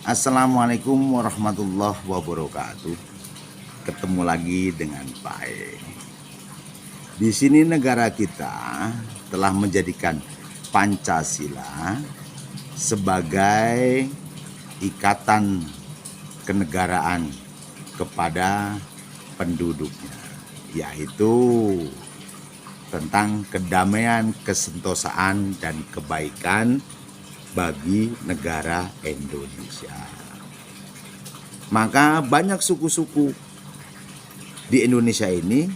Assalamualaikum warahmatullahi wabarakatuh. Ketemu lagi dengan Pak E. Di sini negara kita telah menjadikan Pancasila sebagai ikatan kenegaraan kepada penduduknya, yaitu tentang kedamaian, kesentosaan, dan kebaikan bagi negara Indonesia. Maka banyak suku-suku di Indonesia ini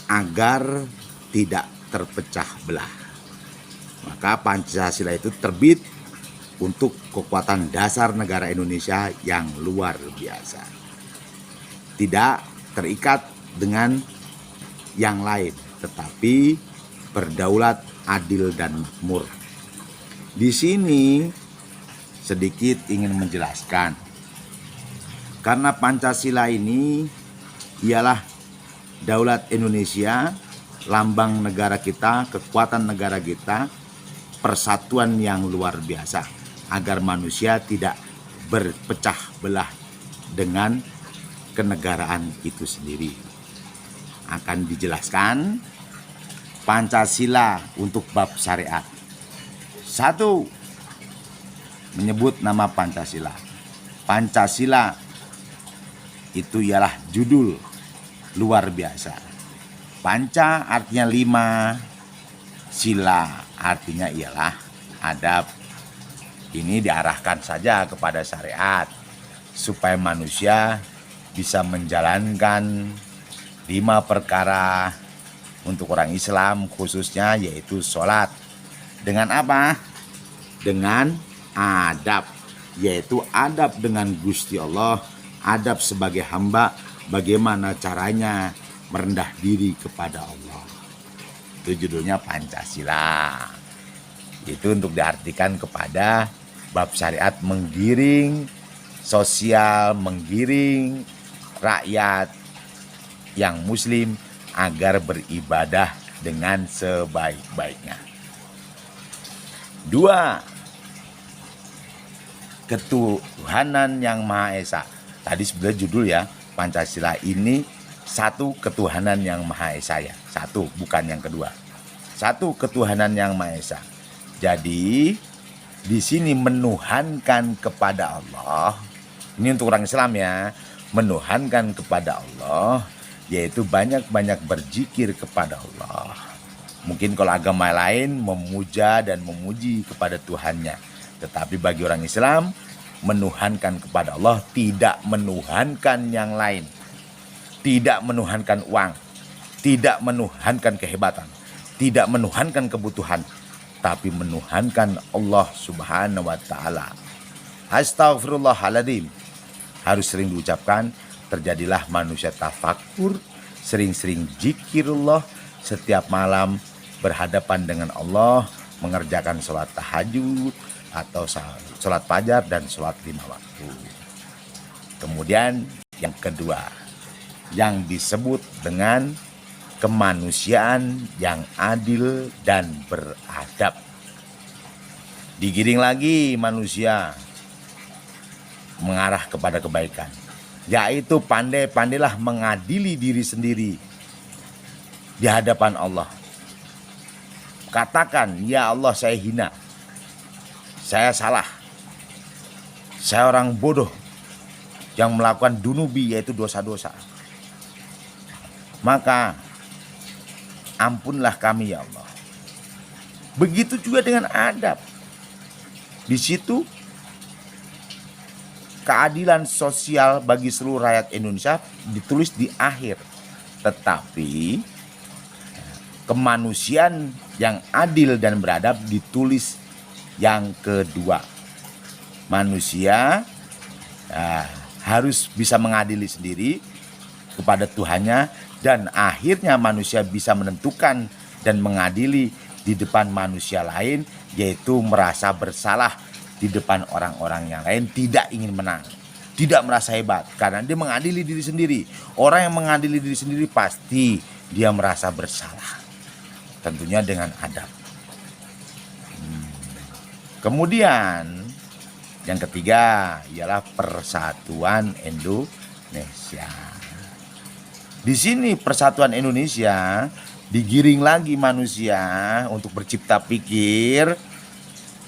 agar tidak terpecah belah. Maka Pancasila itu terbit untuk kekuatan dasar negara Indonesia yang luar biasa. Tidak terikat dengan yang lain, tetapi berdaulat, adil, dan makmur. Di sini sedikit ingin menjelaskan, karena Pancasila ini ialah daulat Indonesia, lambang negara kita, kekuatan negara kita, persatuan yang luar biasa, agar manusia tidak berpecah belah dengan kenegaraan itu sendiri. Akan dijelaskan Pancasila untuk bab syariat. 1. Menyebut nama Pancasila. Pancasila itu ialah judul luar biasa. Panca artinya 5, sila artinya ialah adab. Ini diarahkan saja kepada syariat supaya manusia bisa menjalankan 5 perkara untuk orang Islam khususnya, yaitu sholat. Dengan apa? Dengan adab, yaitu adab dengan Gusti Allah, adab sebagai hamba, bagaimana caranya merendah diri kepada Allah. Itu judulnya Pancasila. Itu untuk diartikan kepada bab syariat, menggiring sosial, menggiring rakyat yang muslim agar beribadah dengan sebaik-baiknya. 2. Ketuhanan yang Maha Esa. Tadi sebenarnya judul ya, Pancasila ini 1, ketuhanan yang Maha Esa ya. 1, bukan yang kedua. 1, ketuhanan yang Maha Esa. Jadi di sini menuhankan kepada Allah. Ini untuk orang Islam ya, menuhankan kepada Allah, yaitu banyak-banyak berzikir kepada Allah. Mungkin kalau agama lain memuja dan memuji kepada Tuhannya. Tetapi bagi orang Islam, menuhankan kepada Allah, tidak menuhankan yang lain. Tidak menuhankan uang, tidak menuhankan kehebatan, tidak menuhankan kebutuhan, tapi menuhankan Allah Subhanahu wa Ta'ala. Astaghfirullahaladzim. Harus sering diucapkan. Terjadilah manusia tafakur, sering-sering zikirullah setiap malam, berhadapan dengan Allah, mengerjakan sholat tahajud atau sholat fajar dan sholat 5 waktu. Kemudian yang kedua, yang disebut dengan kemanusiaan yang adil dan beradab. Digiring lagi manusia mengarah kepada kebaikan, yaitu pandai-pandailah mengadili diri sendiri di hadapan Allah. Katakan, ya Allah, saya hina, saya salah, saya orang bodoh yang melakukan dunubi, yaitu dosa-dosa. Maka ampunlah kami ya Allah. Begitu juga dengan adab. Di situ keadilan sosial bagi seluruh rakyat Indonesia ditulis di akhir. Tetapi kemanusiaan yang adil dan beradab ditulis yang kedua. Manusia harus bisa mengadili sendiri kepada Tuhannya, dan akhirnya manusia bisa menentukan dan mengadili di depan manusia lain, yaitu merasa bersalah di depan orang-orang yang lain, tidak ingin menang, tidak merasa hebat karena dia mengadili diri sendiri. Orang yang mengadili diri sendiri pasti dia merasa bersalah, tentunya dengan adab. Kemudian Yang ketiga ialah Persatuan Indonesia. Di sini Persatuan Indonesia digiring lagi manusia untuk bercipta pikir,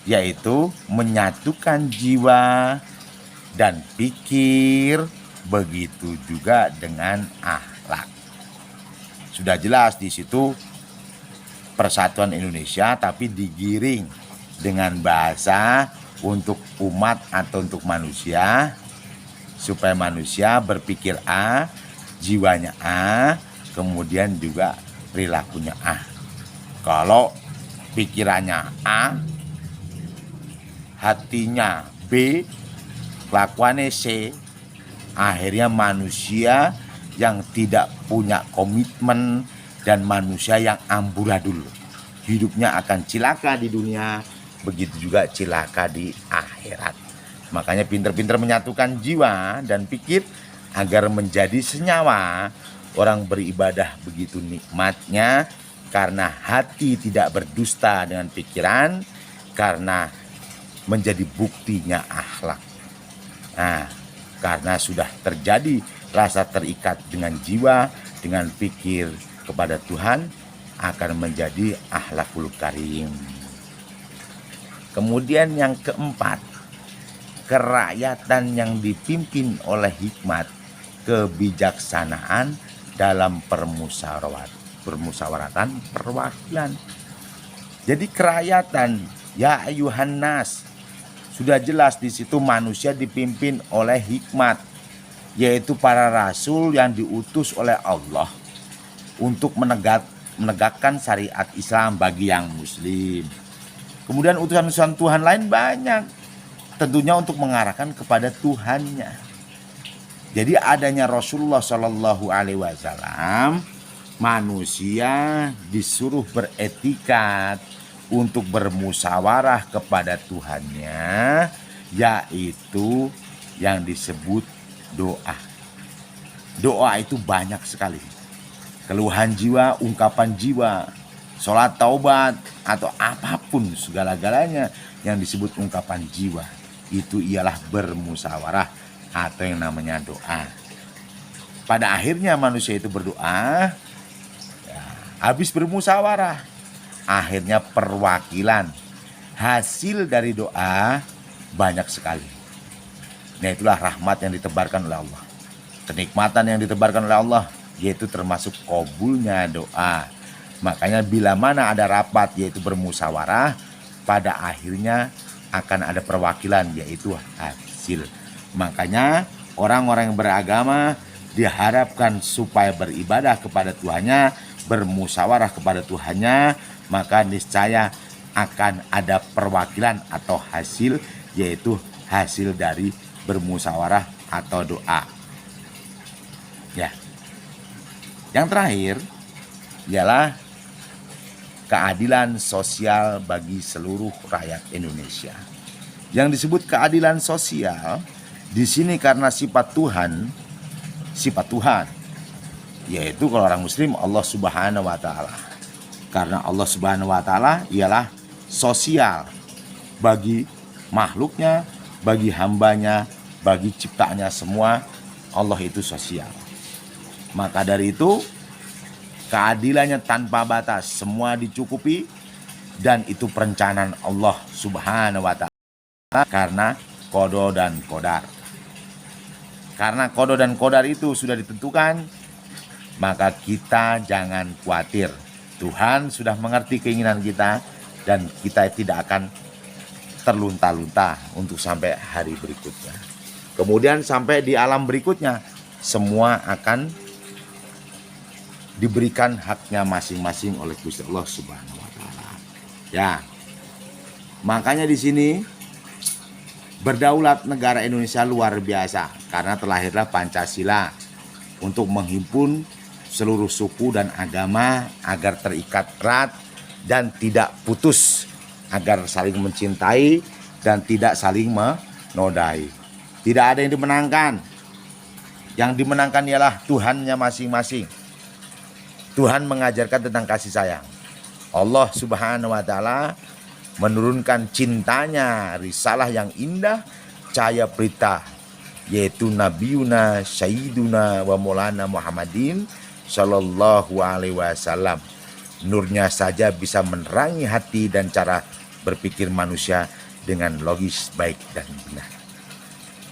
yaitu menyatukan jiwa dan pikir, begitu juga dengan akhlak. Sudah jelas di situ Persatuan Indonesia, tapi digiring dengan bahasa untuk umat atau untuk manusia, supaya manusia berpikir A, jiwanya A, kemudian juga perilakunya A. Kalau pikirannya A, hatinya B, kelakuannya C, akhirnya manusia yang tidak punya komitmen dan manusia yang amburadul. Hidupnya akan cilaka di dunia, begitu juga cilaka di akhirat. Makanya pintar-pintar menyatukan jiwa dan pikir agar menjadi senyawa. Orang beribadah begitu nikmatnya karena hati tidak berdusta dengan pikiran, karena menjadi buktinya akhlak. Nah, karena sudah terjadi rasa terikat dengan jiwa, dengan pikir kepada Tuhan, akan menjadi akhlakul karim. Kemudian yang keempat, kerakyatan yang dipimpin oleh hikmat, kebijaksanaan dalam permusawaratan perwakilan. Jadi kerakyatan, ya ayuhan nas, sudah jelas di situ manusia dipimpin oleh hikmat, yaitu para rasul yang diutus oleh Allah untuk menegakkan syariat Islam bagi yang muslim. Kemudian utusan-utusan Tuhan lain banyak, tentunya untuk mengarahkan kepada Tuhannya. Jadi adanya Rasulullah Shallallahu Alaihi Wasallam, manusia disuruh beretikat untuk bermusyawarah kepada Tuhannya, yaitu yang disebut doa. Doa itu banyak sekali. Keluhan jiwa, ungkapan jiwa, sholat taubat, atau apapun segala-galanya yang disebut ungkapan jiwa, itu ialah bermusyawarah atau yang namanya doa. Pada akhirnya manusia itu berdoa, ya, habis bermusyawarah, akhirnya perwakilan. Hasil dari doa banyak sekali. Nah, itulah rahmat yang ditebarkan oleh Allah, kenikmatan yang ditebarkan oleh Allah, yaitu termasuk kabulnya doa. Makanya bila mana ada rapat, yaitu bermusyawarah, pada akhirnya akan ada perwakilan, yaitu hasil. Makanya orang-orang yang beragama diharapkan supaya beribadah kepada Tuhannya, bermusyawarah kepada Tuhannya, maka niscaya akan ada perwakilan atau hasil, yaitu hasil dari bermusyawarah atau doa. Ya. Yang terakhir ialah keadilan sosial bagi seluruh rakyat Indonesia. Yang disebut keadilan sosial di sini karena sifat Tuhan, yaitu kalau orang muslim Allah Subhanahu wa taala. Karena Allah Subhanahu wa taala ialah sosial bagi makhluknya, bagi hambanya, bagi ciptaannya semua, Allah itu sosial. Maka dari itu keadilannya tanpa batas, semua dicukupi, dan itu perencanaan Allah Subhanahu wa taala karena qada dan qadar. Karena qada dan qadar itu sudah ditentukan, maka kita jangan khawatir. Tuhan sudah mengerti keinginan kita dan kita tidak akan terlunta-lunta untuk sampai hari berikutnya. Kemudian sampai di alam berikutnya, semua akan diberikan haknya masing-masing oleh Gusti Allah Subhanahu wa taala. Ya. Makanya di sini berdaulat negara Indonesia luar biasa karena terlahirlah Pancasila untuk menghimpun seluruh suku dan agama agar terikat erat dan tidak putus, agar saling mencintai dan tidak saling menodai. Tidak ada yang dimenangkan. Yang dimenangkan ialah Tuhannya masing-masing. Tuhan mengajarkan tentang kasih sayang. Allah Subhanahu wa taala menurunkan cintanya, risalah yang indah cahaya pelita, yaitu Nabiuna Sayyiduna wa Maulana Muhammadin Sallallahu Alaihi Wasallam. Nurnya saja bisa menerangi hati dan cara berpikir manusia dengan logis, baik dan benar.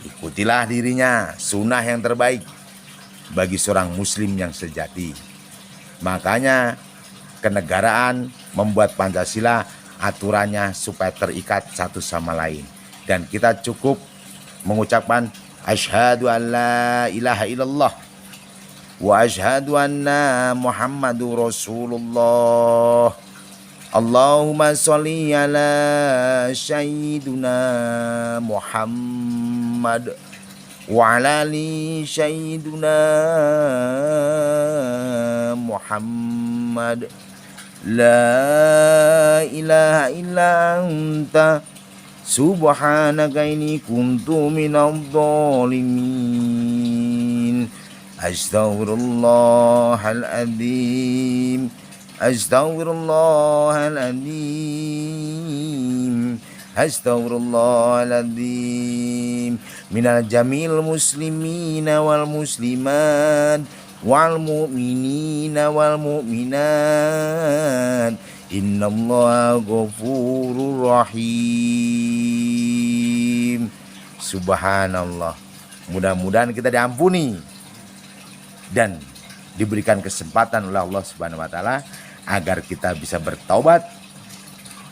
Ikutilah dirinya, sunnah yang terbaik bagi seorang muslim yang sejati. Makanya kenegaraan membuat Pancasila aturannya supaya terikat satu sama lain. Dan kita cukup mengucapkan asyhadu an la ilaha illallah wa asyhadu anna Muhammadur Rasulullah. Allahumma sholli ala sayyidina Muhammad wa ala ali sayyidina Muhammad. La ilaha illa anta subhanaka inni kuntu minadh dhalimin. Astaghfirullahaladzim, astaghfirullahaladzim, astaghfirullahaladzim minal jamil muslimina wal muslimat wal mu'minina wal mu'minat. Innallaha ghafurur rahim. Subhanallah. Mudah-mudahan kita diampuni dan diberikan kesempatan oleh Allah Subhanahu wa taala agar kita bisa bertaubat,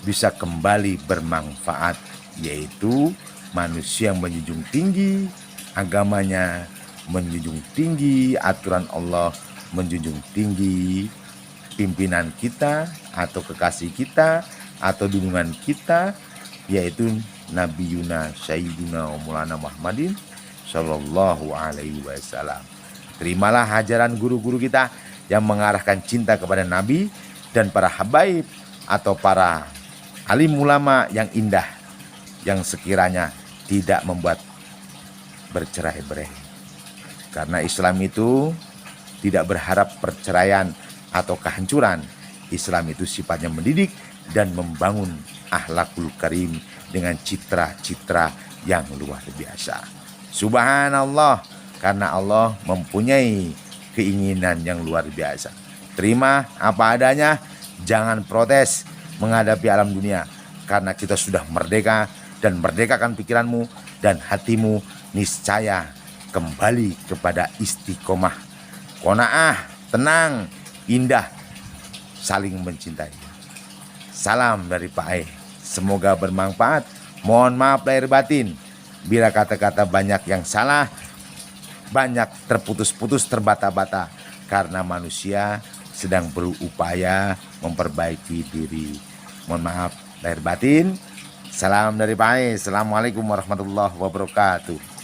bisa kembali bermanfaat, yaitu manusia yang menjunjung tinggi agamanya, menjunjung tinggi aturan Allah, menjunjung tinggi pimpinan kita atau kekasih kita atau junjungan kita, yaitu Nabiyuna Sayyidina Maulana Muhammadin Sallallahu Alaihi Wasallam. Terimalah ajaran guru-guru kita yang mengarahkan cinta kepada Nabi dan para habaib atau para alim ulama yang indah, yang sekiranya tidak membuat bercerai-berai. Karena Islam itu tidak berharap perceraian atau kehancuran. Islam itu sifatnya mendidik dan membangun akhlakul karim dengan citra-citra yang luar biasa. Subhanallah, karena Allah mempunyai keinginan yang luar biasa. Terima apa adanya, jangan protes menghadapi alam dunia, karena kita sudah merdeka, dan merdekakan pikiranmu dan hatimu, niscaya kembali kepada istiqomah, qanaah, tenang, indah, saling mencintai. Salam dari Pak E. Semoga bermanfaat. Mohon maaf lahir batin bila kata-kata banyak yang salah, banyak terputus-putus, terbata-bata, karena manusia sedang berupaya memperbaiki diri. Mohon maaf lahir batin. Salam dari Pak E. Assalamualaikum warahmatullahi wabarakatuh.